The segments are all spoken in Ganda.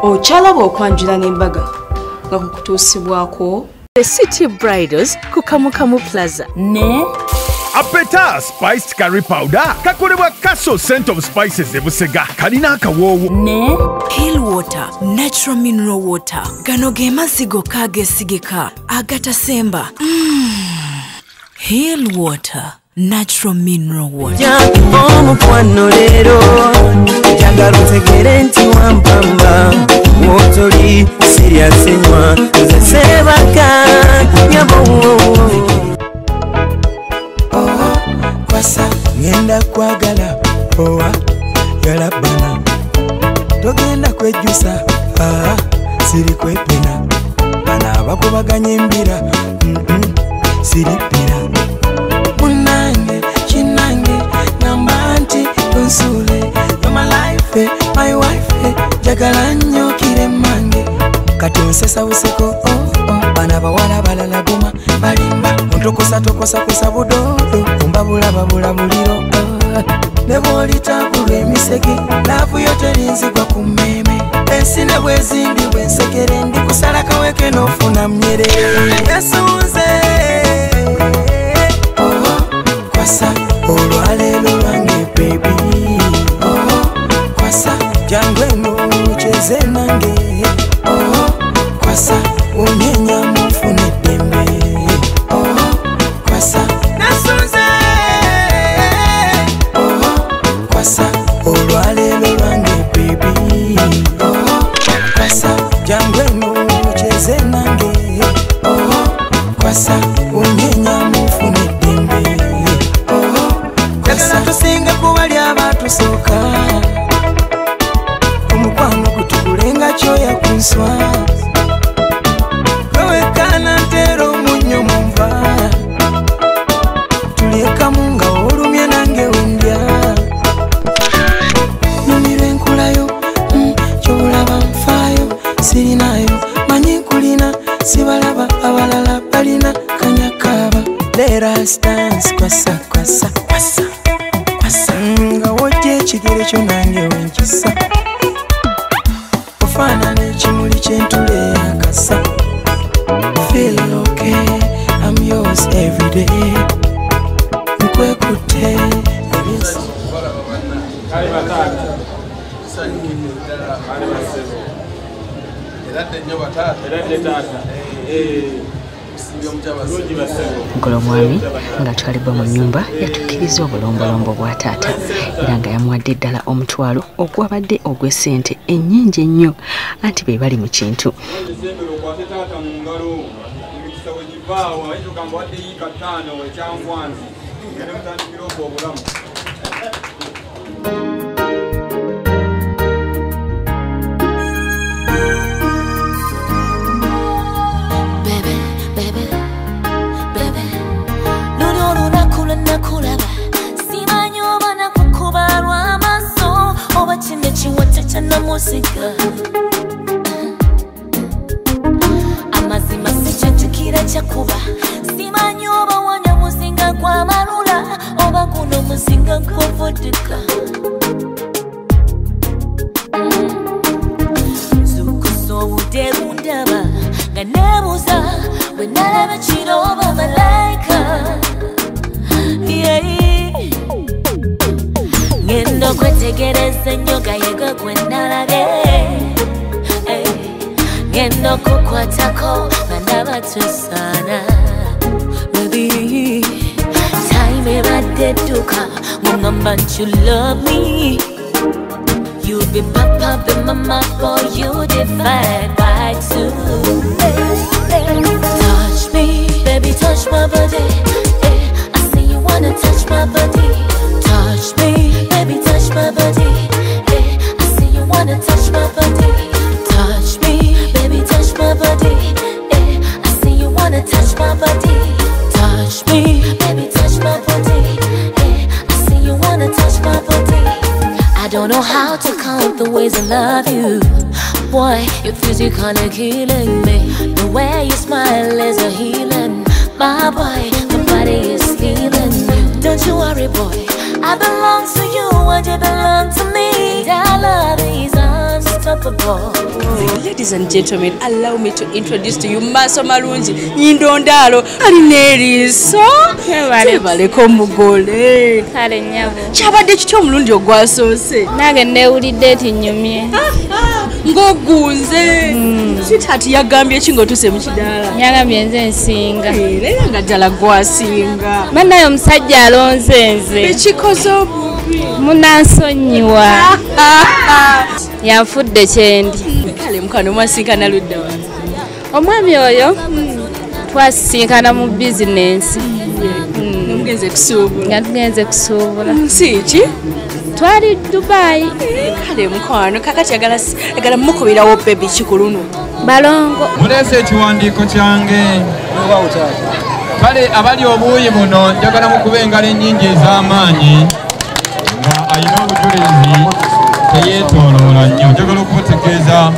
Ochalaba okwanjula n'embaga nga kukutuusibwako The City Bridals ku Kamukamu Plaza ne Apeta Spiced Curry Powder kakolebwa Castle Scent of Spices e Busega kalina akawoowo ne Hill Water Natural Mineral Water gano ge mazzi gokka ageesigika agatasemba Hill Water Natural Mineral Water omukwano leero njagala otegere nti wampamba wotoli serious enywa nze sebaka nyabo kwasa ngenda kwagala owa yalabana togenda kwejjusa siri kwepena bana abakubaganya embira siripira munange kinange namanti konsule you're my life my wife jagala nnyo kire mange kati onsesa buseko bana bawala balala guma balimba ontokosa kosa budodo ombabula babula buliro ne bwolitabulwa emisege laavu yo terinzigwa ku mmeme ensi ne bwezindi bwensekere ndi kusala kaweke n'ofuna mnyere yasunze kwasa olwaleero lwange baby kwasa jangu eno cheze nange kwasa unyenya mufune dembe kwasa nasunze kwasa olwaleero lwange baby kwasa jangu eno cheze nange kwasa unyenya mufune dembe kwasa tusinga kubali abatusooka omukwano gutugulenga kyoya kunswa wewekana ntero munyo mumva tuliekamu nga olumye nange wendya numira enkulayo kyobulaba nfaayo sirinayo manyi nkulina sibalaba abalala balina kanyakaba leras dance kwasa kwasa kwasa kwasa nga wojja ekigere kyo nange wenkisa ofaanana ekimuli kyentule akasa feel okay I'm yours every day nkwekutte Nkolo mwami nga twalibwa mu nnyumba yatukkiriza obulombolombo bwa taata era nga yamuwadde ddala omutwalo ogwabadde ogw'essente ennyingi ennyo anti be bali mu kintu amazima sikyajjukira kyakuba simanyi oba wanya muzinga gwa marula oba guno muzinga gwa vodka zukusa obudde bundaba nga neebuuza bwe nalaba kiro oba malayika ngenda okwetegereza ennyo gayega gwe nalabye ngenda okukwatako bandaba tusaana baby time ebadde edduka ng'oŋŋamba nti you love me you be papa be mama boy you divide by two touch me baby touch my body I see you wanna touch my body touch me baby touch my body I see you wanna touch my body touch me baby touch my body I see you wanna touch my body touch me baby touch my body I see you wanna touch my body I don't know how to count the ways I love you boy your physically killing me the way you smile is a healing my boy my body is healing you don't you worry boy I belong to you and you belong to me. Our love is unstoppable. Ladies and gentlemen, allow me to introduce to you Maso Malungi Nyindondalo Alineriso Tebaleko mugole Kale nyabo Kyabadde kityo omulundi ogwasoose Nange newulidde eti nnyumye ng'ogunze sitati yagambye ki ng'otuuse mu kidaala yagambye nze nsinga era nga ddala gwasinga bannaye omusajja alonze nze ekikoze obubi munansonyiwa yanfudde kyendi kale mukano mwasinkana ludda wa omwami oyo twasisinkana mu bizinensi mugenze kusuubula nga tugenze kusuubula nsi ki twali Dubai kale mukwano kakati agala mukubirawo bebi kikuluno balongo muleese ekiwandiiko kyange kale abali obuuyi buno njagala mukube engalo ennyingi ez'amaanyi nga alina obujulizi teyeetooloola nnyo njagala okubategeeza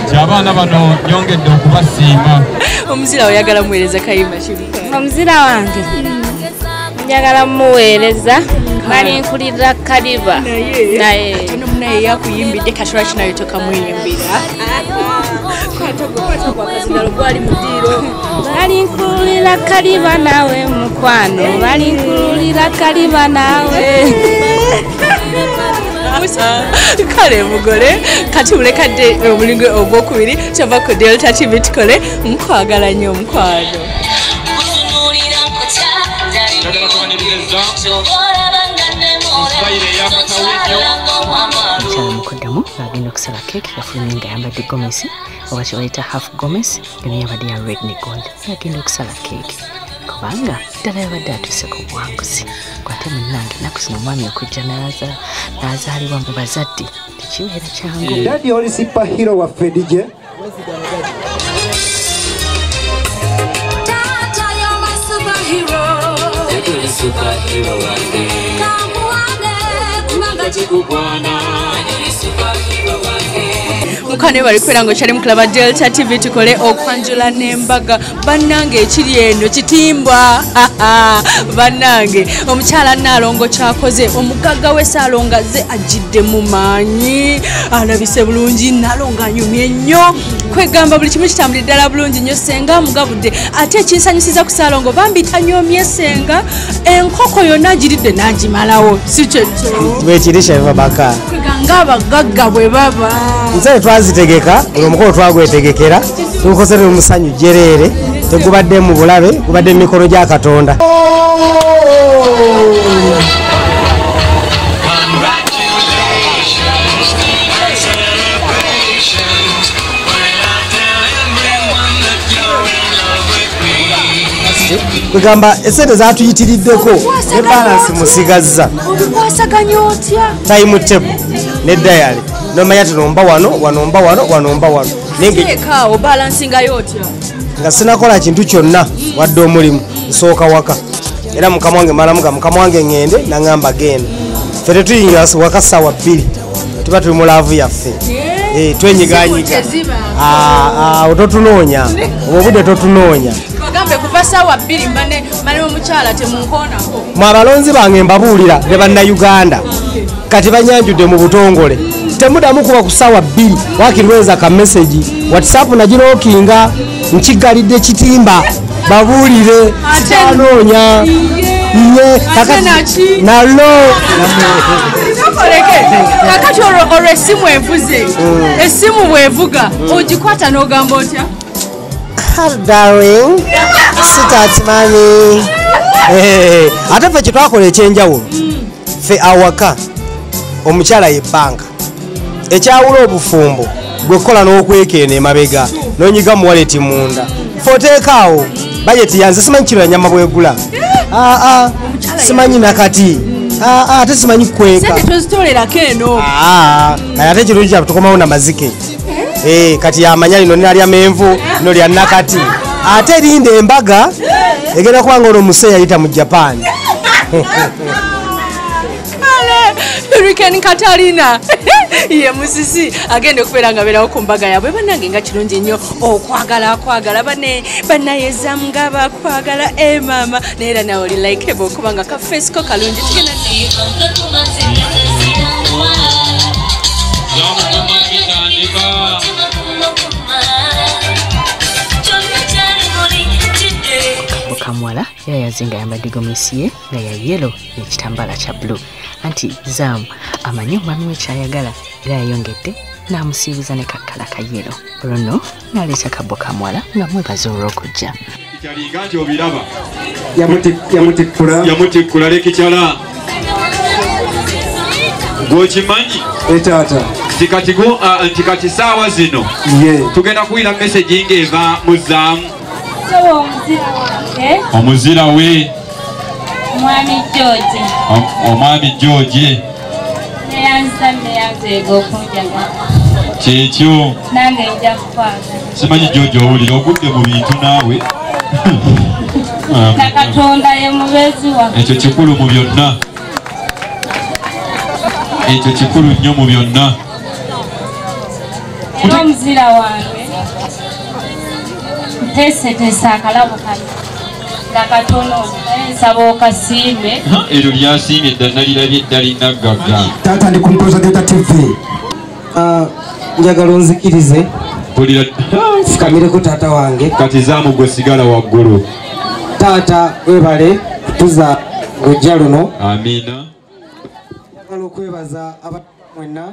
nti abaana bano nyongedde okubasiima omuzira oyagala muweereza kayimba kimu omuzira wange njagala mumuweereza balinkulira kaliba naye tono munaye yakuyimbidde kashola kinayo tokamuyimbira kwatogwakazindalo gwali mudiiro balinkulira kaliba nawe mukwano balinkulira kaliba nawe kale mugole kati mulekadde omulingo ogwokubiri kyava ku Delta TV tukole nkwagala nnyo omukwano Mukyala mukuddamu agenda okusala keeki yafulumye nga yambadde gomesi oba kye bayita half gomesi eno yabadde ya red ne gold agenda okusala keeki kubanga ddala yabadde atuuse ku buwanguzi kwate munnange ennaku zino omwami okujja n'azaalibwa mu bazadde tekibeera kyangu Daddy oli superhero waffe DJ mukane bali kwera ngo kyali mukulaba Delta TV tukole okwanjula n'embaga bannange ekiri eno kitimbwa bannange omukyala Nalongo kyakoze omugagga we Saalonga ze ajidde mu maanyi alabise bulungi Nalongo anyumye nnyo kwegamba buli kimu kitambulira ddala bulungi nnyo senga mugabudde ate ekinsanyusiza ku Saalongo bambi tanyomye senga enkoko yonna agiridde n'agimalawo si kyekyo bwekirisha eva baka kweganga abagagga bwe baba nze twazitegeka omukolo twagwetegekera tukozere omusanyu jereere tegubadde mu bulabe gubadde mu mikono gya Katonda kwegamba esente zatuyitiriddeko ne balansi musigazza okwasaganya otya time table ne diary nomanya tinomba wano wanomba wano wanomba wano nekaawo balansingayo otya nga sinakola kintu kyonna wadde omulimu nsooka waka era mukama wange malamuga mukama wange ngende naŋŋamba genda ffe tetuyingira waka ssaawa 2 tuba tuli mu laavu yaffe twenyiganyiga totunoonya obwo obudde totunoonya bagambe kuva ssaawa 2 mbane omukyala temunkoonako mwe abalonzi bange mbabuulira ne bannayuganda kati banyanjudde mu butongole temudamu kuba ku ssaawa 2 wakirweza ka message WhatsApp nagirookinga nkigalidde kitimba babuulire sitanoonya iye nalo kakati olwo essimu evuze essimu bwevuga ogikwata n'ogamba otya darling sweetheart mami ate ffe kyetwakola ekyenjawulo ffe awaka omukyala yebbanga ekyawula obufumbo gwekola n'okwekeena emabega n'onyiga muwaleti munda ffe oteekaawo bajeti yanze simanyi kiro ya nyama bwegula simanyi nakati ate simanyi kweka ate kirungi kya tukomawo na mazike kati yamanya lino nalya menvu lino lya nakati ate erinda embaga egenda kubanga ono omuseeyi yayita mu Japan Hurricane Katarina ye musisi agenda okubeera nga beerawo ku mbaga yaabwe bannange nga kirungi nnyo okwagala bannayezamu nga bakwagala maama naye era nawe oli likeable okubanga kafeesiko kalungi tugenda era yazinga yambadde gomesi ye nga ya yellow n'ekitambala kya blue anti Zaamu amanyi omwami we kyayagala era yayongedde n'amusiibuza ne kakkala ka yellow olwo nno n'aleeta kabbo ka muwala nga mwebaza olw'okujja kyalinga nti obiraba yamutikkula lekikyala gwokimanyi etaata nti kati saawa zino tugenda kuwira meseji ng'eva mu Zaamu omuzira we omwami George kyekyo simanyi George owulira ogudde mu bintu naawe ekyo kikulu mu byonna ekyo kikulu nnyo mu byonna era omuzira wange nteeseteesa akalabo kano nga katono nsaba okasiime eryo lyasiimye edda nalirabye eddalina gagga taata ndi ku Mpozadeta TV njagala onzikirize fukamireko taata wange kati Zaamu gwe sigala waggulu taata webale kutuza ng'ojja luno amiina njagala okwebaza abantu mwenna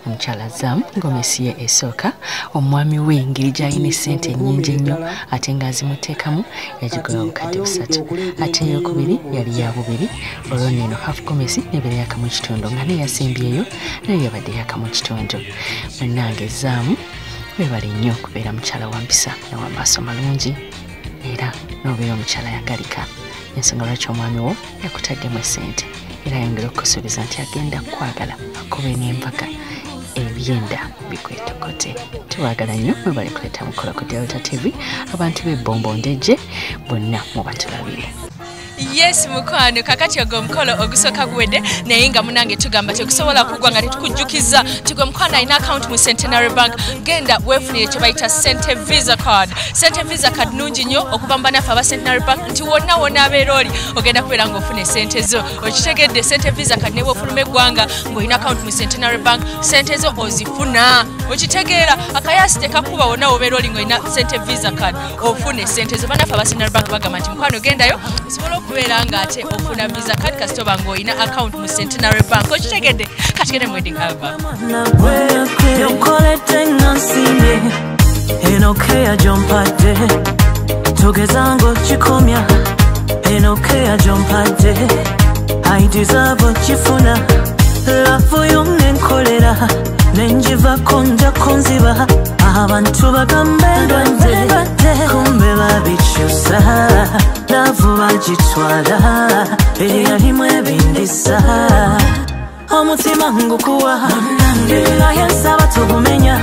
omukyala Zaamu gomesi ye esooka omwami we engeri gy'alina essente ennyingi ennyo ate ng'azimuteekamu yagigola obukadde 3 ate eyokubiri yali ya bubiri olwo nno half gomesi nebeera yakamu ekitundu nga neyasimbyeyo naye yabadde yakamu ekitundu munnange Zaamu webale nnyo okubeera mukyala wa mpisa n'owamaaso malungi era n'obeera omukyala yagalika ensonga lwaki omwami wo yakutaddemu essente era ayongera okukusuubiza nti agenda kwagala akube n'empaka ebyenda bikwetokote tuwagala nnyo mwebale kuleeta mukolo ku Delta TV abantu b'ebbombo ndejje bonna mubatulabire Yes mukwano kakati ogwo omukolo ogusooka guwedde naye nga munange tugamba tegusobola kugwa nga tetukujjukiza tigwe mukwano alina account mu Centenary Bank genda weefunire kye bayita Sente Visa card. Sente Visa card nungi nnyo okubamba naffe aba Centenary Bank nti wonna abeera oli ogenda kubeera ng'ofuna sente zo okitegedde. Sente Visa card ne bw'ofuluma eggwanga ng'olina account mu Centenary Bank sente zo ozifuna okitegeera akayasi tekakuba wonna obeera oli ng'olina Sente Visa card ofune sente zo banaffe aba Centenary Bank bagamba nti mukwano gendayo osobola okubeera ng'ate ofuna visa card kasitoba ng'olina account mu Centenary Bank okitegedde kati gende mu wedding album enokeya jompadde togezango kikomya enokeya jompadde I deserve kifuna lafu yonenkolera nenjivako njako nziba abantu bagambe ndwadde kumbe babikyusa lavu bagitwala eyalimu ebindisa omutima ngukuwa naye nsaba tugumenya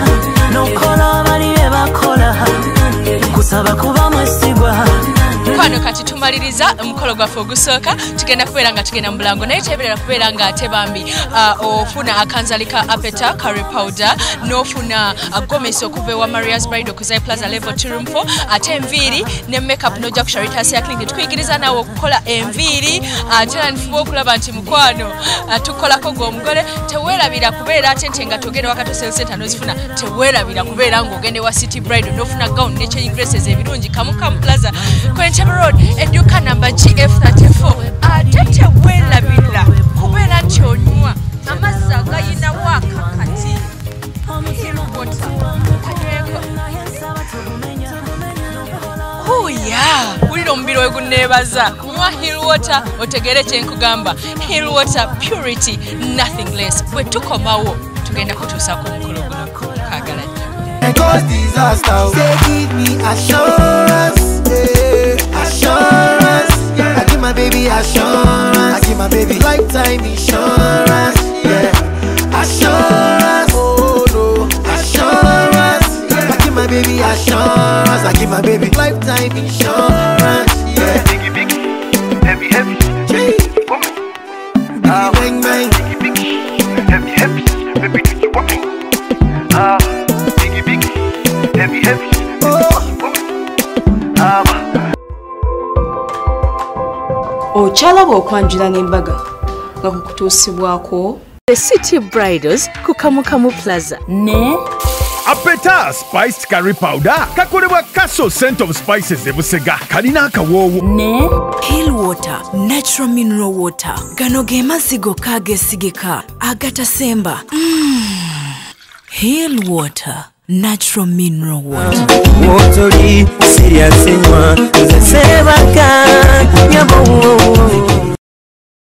nokola bali bebakola kusaba kuba mwesigwa mukwano kati tumaliriza omukolo gwaffe ogusooka tugenda kubeera nga tugenda mu Bulango naye kyeberera kubeera nga ate bambi ofuna akanzali ka apeta curry powder n'ofuna gomesi okuva ewa Maria's Bride okuza Plaza Level 2 room 4 ate enviiri ne makeup n'ojja ku Sharitas ya clinic tukuyigiriza naawe okukola enviiri ate era nifuba okulaba nti mukwano tukolako gw'omugole teweerabira kubeera ate nti nga togenda wakato sales center n'ozifuna teweerabira kubeera ng'ogende wa City Bride n'ofuna gown ne change dresses ebirungi Kamu Plaza Entebbe Road edduuka namba GF34 ate teweerabira kubeera nti onywa amazzi agayinawo akakati wulira omubiri we guneebaza nywa hill water otegere kyenkugamba hill water purity nothing less bwe tukomawo tugenda kutuusaako omukolo guno kaagala cause disaster say give me assurance assurance I give my baby assurance I give my baby lifetime insurance assurance oh no assurance I give my baby assurance I give my baby lifetime insurance big heavy bang bang heavy baby do you want me heavy okyalaba okwanjula n'embaga nga kukutuusibwako The City Bridals ku Kamu Plaza ne Apeta spiced curry powder kakolebwa Castle Scent of Spices e Busega kalina akawoowo ne Hill Water Natural Mineral Water gano ge mazzi gokka ageesigika agatasemba. Hill Water Natural Mineral Water. Wotoli serious nywa nze sebaka nyabo.